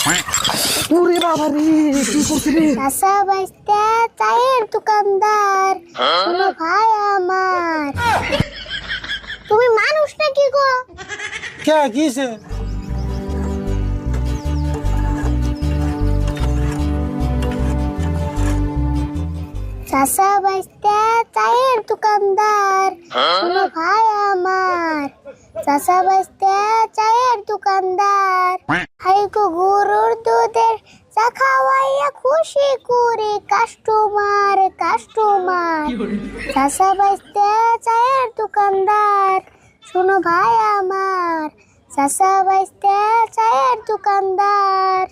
ওরে বাবা রে, কি করছিস রে? চাচা বাইস্তা চায়ের দোকানদার, শোনো ভাই আমার, তুমি মানুষ নাকি গো? কে কিছে? চাচা বাইস্তা চায়ের দোকানদার, শোনো ভাই আমার, চাচা বাইস্তা চায়ের দোকানদার, হাই গো গরুর দুধের চা খাওয়াইয়া খুশি করে কাস্টমার কাস্টমার। চাচা বাইস্তা চায়ের দোকানদার, শোনো ভাই আমার, চাচা বাইস্তা চায়ের দোকানদার।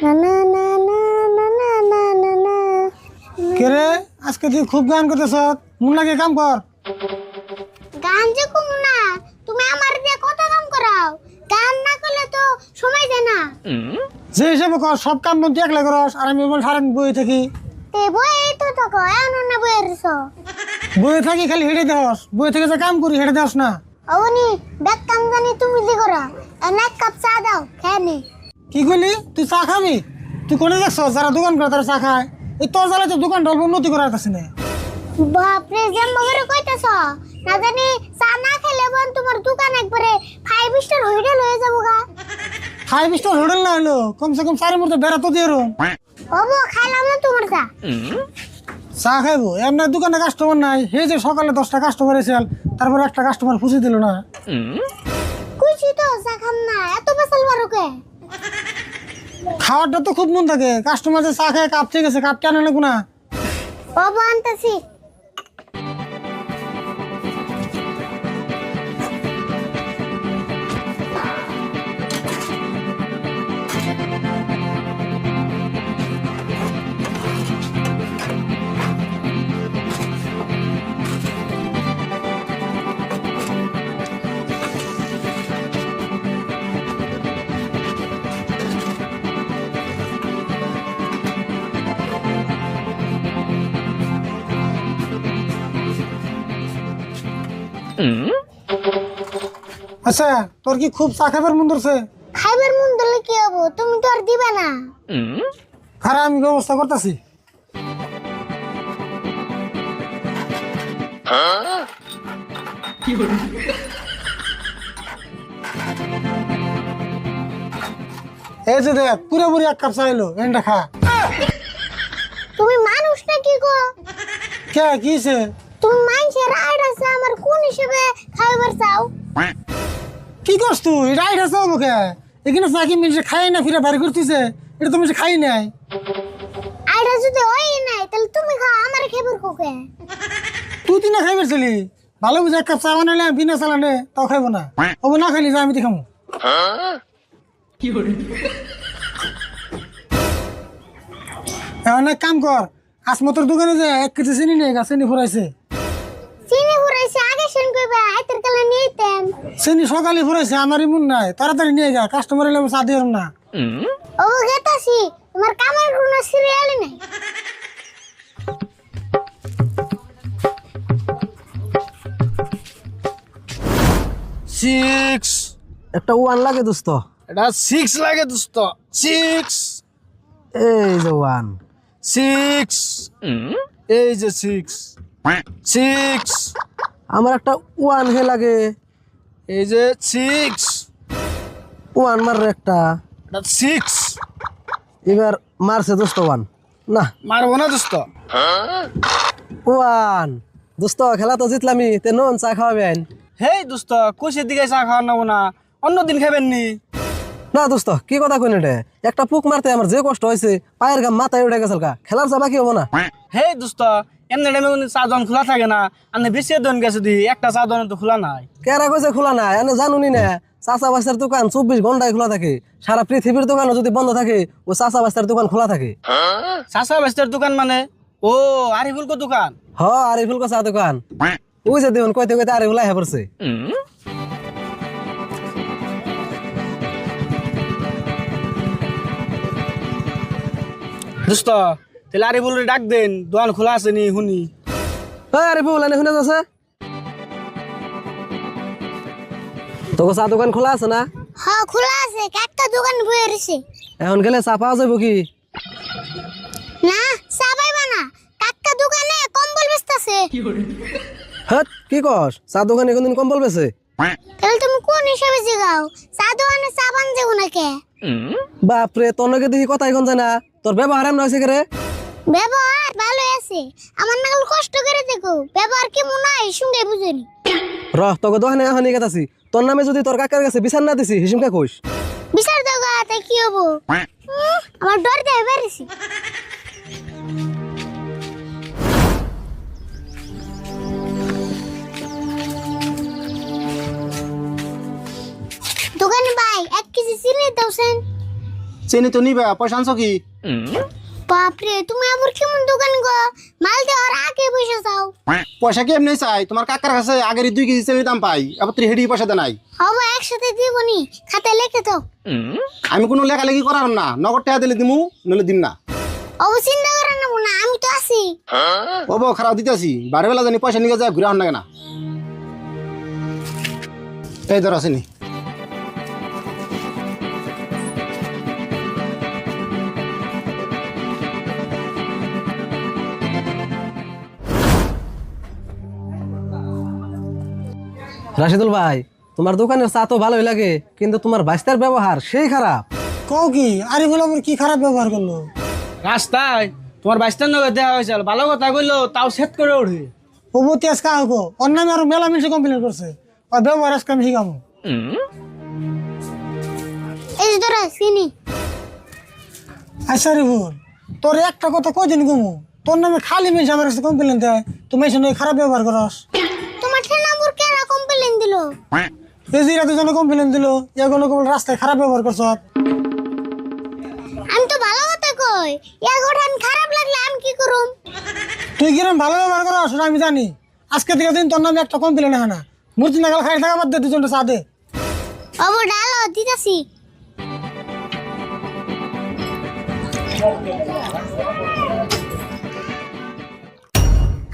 না না না না না না না না না। কে রে, আজকে তুই খুব গান করতেছ, মন লাগে কাম কর। গান যে কমু না, তুমি আমার দিয়ে কত কাম করাও, গান না করলে তো সময় যায় না। যে হিসাবে কর, সব কাম বন্ধু একলা করস, আর আমি বল সারাদিন বই থাকি। তে বই এই তো থাকো, এমন না বই এরছ। বই থাকি খালি হেঁটে দেওয়াস, বই থেকে যে কাম করি হেঁটে দেওয়াস না। অবনি ব্যাগ কাম জানি তুমি দি করো, এক কাপ চা দাও খেয়ে নি। কি করলি তুই? চা খাবি? তুই কোনে দেখছ যারা দোকান করে তারা চা খায়? এই তোর জ্বালায় তো দোকান ডল উন্নতি করার কাছে না। বাপরে জাম্বা করে কইতাছ, না জানি চা না খেলে বোন তোমার দোকান একবারে 5 স্টার হোটেল হয়ে যাবো গা। 5 স্টার হোটেল না হলো কমসে কম 4 মুহূর্তে বেড়া তো দিয়ে রুম। ওবো খাইলাম না তোমার চা। চা খাইবো এমনি দোকানে কাস্টমার নাই, হে যে সকালে 10টা কাস্টমার এসেল, তারপর একটা কাস্টমার খুশি দিল না। কইছি তো চা খাম না, এত বেসাল বারো কে? খাওয়ারটা তো খুব মন থাকে, কাস্টমার যে চা খায় কাপ ঠিক আছে, কাপ টানে না কোনা। ওবো আনতাছি। আচ্ছা, তোর কি খুব চা খাবার মন ধরছে? খাইবার মন দিলে কি হবো, তুমি তো আর দিবে না। খারাপ, আমি ব্যবস্থা করতেছি। এই যে দেখ, পুরোপুরি 1 কাপ চা এলো, এটা খা। তুমি মানুষ নাকি গো? কে কিছে? তুমি মানুষের আইড আছে, আমার কোন হিসেবে খাইবার চাও? কি করছ তুই? রাইট আছে মুখে এখানে চা কি মিনিটে খাই না ফিরে বাড়ি করতেছে, এটা তুমি খাই নাই। আইডা যদি হয় নাই তাহলে তুমি খাও, আমার খাইবার কোকে। তুই তিনা খাইবার ছিলি, ভালো বুঝে 1 কাপ চা বানাইলে বিনা চালানে তাও খাইবো না। ও না খাইলি যা আমি খামো। এখন এক কাম কর, আসমতর দোকানে যে 1 কেজি চিনি নিয়ে গা, চিনি ফুরাইছে। চিনি ফুরাইছে আগে শুন কইবা, আইতের কালে নিতেন। চিনি সকালে ফুরাইছে, আমারই মন নাই, তাড়াতাড়ি নিয়ে যা, কাস্টমার এলে চা দিয়ে না। ও গেতাছি, তোমার কামের কোনো সিরিয়ালই নাই। সিক্স একটা ওয়ান লাগে দোস্ত। এটা 6 লাগে দোস্ত। 6 এই যে ওয়ান। 6 এই যে 6 6 আমার একটা ওয়ান হে লাগে। এই যে 6 ওয়ান মাররে একটা। এটা 6 এবার মারছে দোস্ত ওয়ান। না মারবো না দোস্ত। ওয়ান দোস্ত, খেলা তো জিতলামি, তে নন চা খাওয়াবেন? হেই দোস্ত, কুশির দিকে চা খাওয়া নেবো না, অন্যদিন খাবেন নি। না দোস্ত, কি কথা কইন এটা? একটা পুক মারতে আমার যে কষ্ট হয়েছে, পায়ের ঘাম মাথায় উঠে গেছে, খেলার চা বাকি হবো না। হেই দোস্ত, এমনি টাইমে কোনো চা দোকান খোলা থাকে না, আপনি বেশি দোকান গেছে দি, একটা চা দোকান তো খোলা নাই। কেরা কইছে খোলা নাই? এনে জানুনি না, চাচা বাস্তার দোকান 24 ঘন্টায় খোলা থাকে। সারা পৃথিবীর দোকানও যদি বন্ধ থাকে, ও চাচা বাস্তার দোকান খোলা থাকে। চাচা বেস্তের দোকান মানে? ও আরিফুল কো দোকান। হ, আরিফুল কো চা দোকান। ওই যে দেখুন কইতে কইতে আরিফুল আইয়া পড়ছে। দোস্ত তাহলে আরিফুল ডাক দেন, দোকান খোলা আছে নি শুনি। এই আরিফুল, এনে শুনে যাচ্ছে? তোকে চা দোকান খোলা আছে না? হ্যাঁ খোলা আছে, একটা দোকান বয়ে রয়েছে। এখন গেলে চা পাওয়া যাবো কি? না চা পাইবা না, কাকা দোকানে কম্বল বেচতাছে। হ্যাঁ কি কস? চা দোকানে কোনদিন কম্বল বেছে? তাহলে তুমি কোন হিসাবে জিগাও চা দোকানে চা বান যাবো নাকি? বাপরে, তোর নাকি দেখি কথাই কোন যায় না। তোর ব্যবহার এমন হয়েছে রে? ব্যবহার ভালো আছে, আমার নাগাল কষ্ট করে দেখো, ব্যবহার কেমন নাই সঙ্গে বুঝেনি। তোকে দোকানে এখন গেতাছি, তোর নামে যদি তোর কাকার কাছে বিচার না দিছি হিসুমকে কইস। বিচার দাও গাতে কি হবো? আমার ডর দেয় বেরিয়েছি। দোকানে ভাই 1 কেজি চিনি দাওছেন। চিনি তো নিবা, পয়সা আনছো কি? বাপরে, তুমি আবার কেমন দোকান গো, মাল দেওয়ার আগে পয়সা চাও। পয়সা কি এমনি চাই? তোমার কাকার কাছে আগের 2 কেজি চিনির দাম পাই, আবার তুই হেডি পয়সা দে নাই। হবো একসাথে দিবনি, খাতায় লিখে দাও। আমি কোনো লেখালেখি করার না, নগদ টাকা দিলে দিমু, নলে দিম না। অবো চিন্তা করে নেবো না, আমি তো আছি। ও বউ খারাপ দিতেছি, বারে বেলা জানি পয়সা নিয়ে যায় ঘুরে আন না। এই ধর আসেনি। রাশিদুল ভাই, তোমার দোকানের চা তো ভালোই লাগে, কিন্তু তোমার বাইস্তার ব্যবহার সেই খারাপ। কও কি? আরিফুল আমার কি খারাপ ব্যবহার করলো? রাস্তায় তোমার বাইস্তার নগর দেওয়া হয়েছিল, ভালো কথা কইলো তাও সেট করে ওঠে। প্রভতি আজকে আহো, ওর নামে আরো মেলা মিশে কমপ্লেন করছে, ওর ব্যবহার আজকে আমি শিখামো। এই যে ধরো চিনি। আচ্ছা আরিফুল, তোর একটা কথা কয়দিন কমু, তোর নামে খালি মিশে আমার কাছে কমপ্লেন দেয়, তুমি এসে নয় খারাপ ব্যবহার করস। তোমার ঠেনামুর কেরা কমপ্লেন দিল? এই যে এত জন কমপ্লেন দিল, এগুলো কেবল রাস্তায় খারাপ ব্যবহার করছ। আমি তো ভালো কথা কই, ইয়া গঠন খারাপ লাগলে আমি কি করুম? তুই কিরম ভালো ব্যবহার করস সেটা আমি জানি। আজকে থেকে দিন তোর নামে একটা কমপ্লেন হয় না, মূর্তি নাগাল খাই থাকা বাদ দে, দুজনটা চা দে। অবো ডালো দিতাছি।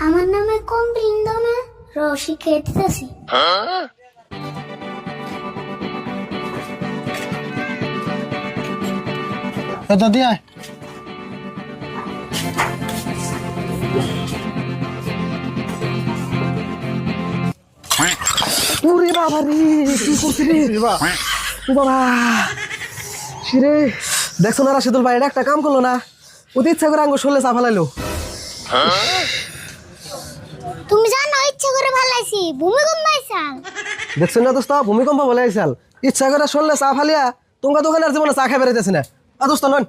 আমার নামে কমপ্লেন দাও না, রসি খেয়ে দিতাছি। এটা দিয়ে আয়। ওরে বাবা রে, কি করছিস রে? ও বাবা, শিরে, দেখছো না রাশিদুল ভাই, এটা একটা কাম করলো না, ওদের ইচ্ছা করে আঙ্গুর শরীরে চা ফালাইলো। তুমি জানো ইচ্ছা করে ভালাইছি, ভূমিকম্প আইসাল। দেখছো না দোস্ত, ভূমিকম্প বলে আইসাল, ইচ্ছা করে শরীরে চা ফালিয়া তোমার দোকানের জীবনে চা খাই বেড়াইতেছি না। দোস্ত নন